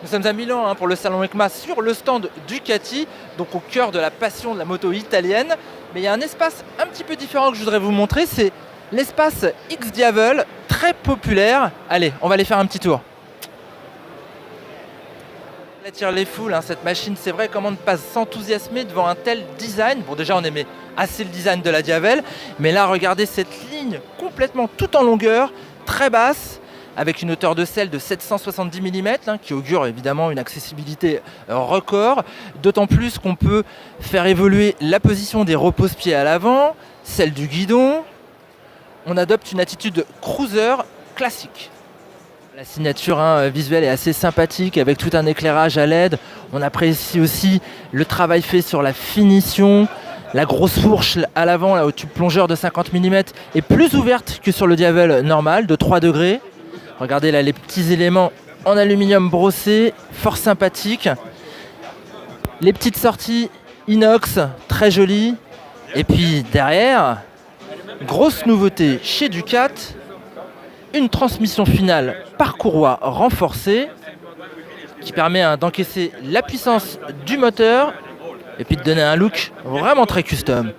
Nous sommes à Milan pour le salon EICMA sur le stand Ducati, donc au cœur de la passion de la moto italienne. Mais il y a un espace un petit peu différent que je voudrais vous montrer, c'est l'espace X-Diavel, très populaire. Allez, on va aller faire un petit tour. Elle attire les foules, cette machine, c'est vrai, comment ne pas s'enthousiasmer devant un tel design. Bon, déjà on aimait assez le design de la Diavel, mais là regardez cette ligne complètement tout en longueur, très basse, avec une hauteur de selle de 770 mm, qui augure évidemment une accessibilité record, d'autant plus qu'on peut faire évoluer la position des repose-pieds à l'avant, celle du guidon. On adopte une attitude cruiser classique. La signature visuelle est assez sympathique avec tout un éclairage à LED. On apprécie aussi le travail fait sur la finition. La grosse fourche à l'avant, au tube plongeur de 50 mm, est plus ouverte que sur le Diavel normal, de 3 degrés. Regardez là les petits éléments en aluminium brossé, fort sympathiques. Les petites sorties inox, très jolies. Et puis derrière, grosse nouveauté chez Ducat, une transmission finale par courroie renforcée qui permet d'encaisser la puissance du moteur et puis de donner un look vraiment très custom.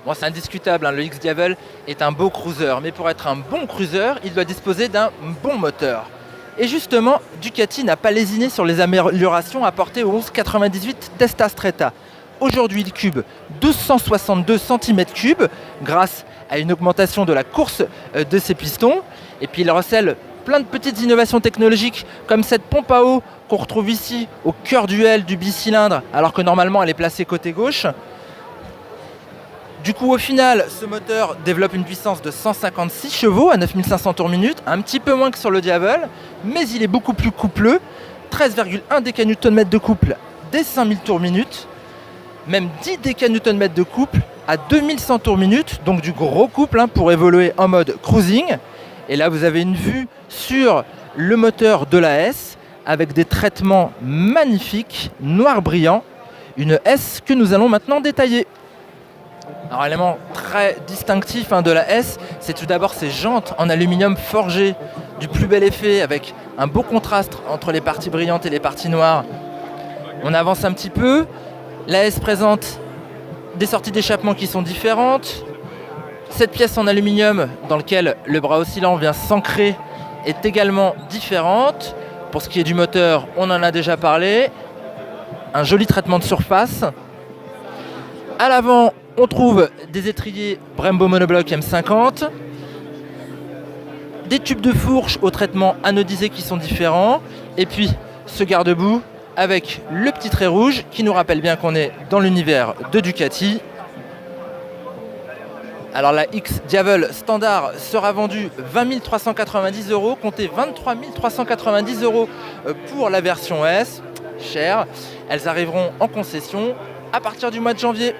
Bon, c'est indiscutable, le X-Diavel est un beau cruiser, mais pour être un bon cruiser, il doit disposer d'un bon moteur. Et justement, Ducati n'a pas lésiné sur les améliorations apportées au 1198 Testa Stretta. Aujourd'hui, il cube 1262 cm3 grâce à une augmentation de la course de ses pistons. Et puis il recèle plein de petites innovations technologiques comme cette pompe à eau qu'on retrouve ici au cœur du L du bicylindre, alors que normalement elle est placée côté gauche. Du coup, au final, ce moteur développe une puissance de 156 chevaux à 9500 tours minute, un petit peu moins que sur le Diavel, mais il est beaucoup plus coupleux, 13,1 décanewton de couple dès 5000 tours minute, même 10 décanewton de couple à 2100 tours minute, donc du gros couple pour évoluer en mode cruising. Et là, vous avez une vue sur le moteur de la S avec des traitements magnifiques, noir brillant, une S que nous allons maintenant détailler. Alors, l'élément très distinctif de la S, c'est tout d'abord ces jantes en aluminium forgé, du plus bel effet avec un beau contraste entre les parties brillantes et les parties noires. On avance un petit peu. La S présente des sorties d'échappement qui sont différentes. Cette pièce en aluminium dans laquelle le bras oscillant vient s'ancrer est également différente. Pour ce qui est du moteur, on en a déjà parlé. Un joli traitement de surface. À l'avant, on trouve des étriers Brembo monobloc M50, des tubes de fourche au traitement anodisé qui sont différents, et puis ce garde-boue avec le petit trait rouge qui nous rappelle bien qu'on est dans l'univers de Ducati. Alors la X-Diavel standard sera vendue 20 390 €, comptez 23 390 € pour la version S, cher. Elles arriveront en concession à partir du mois de janvier.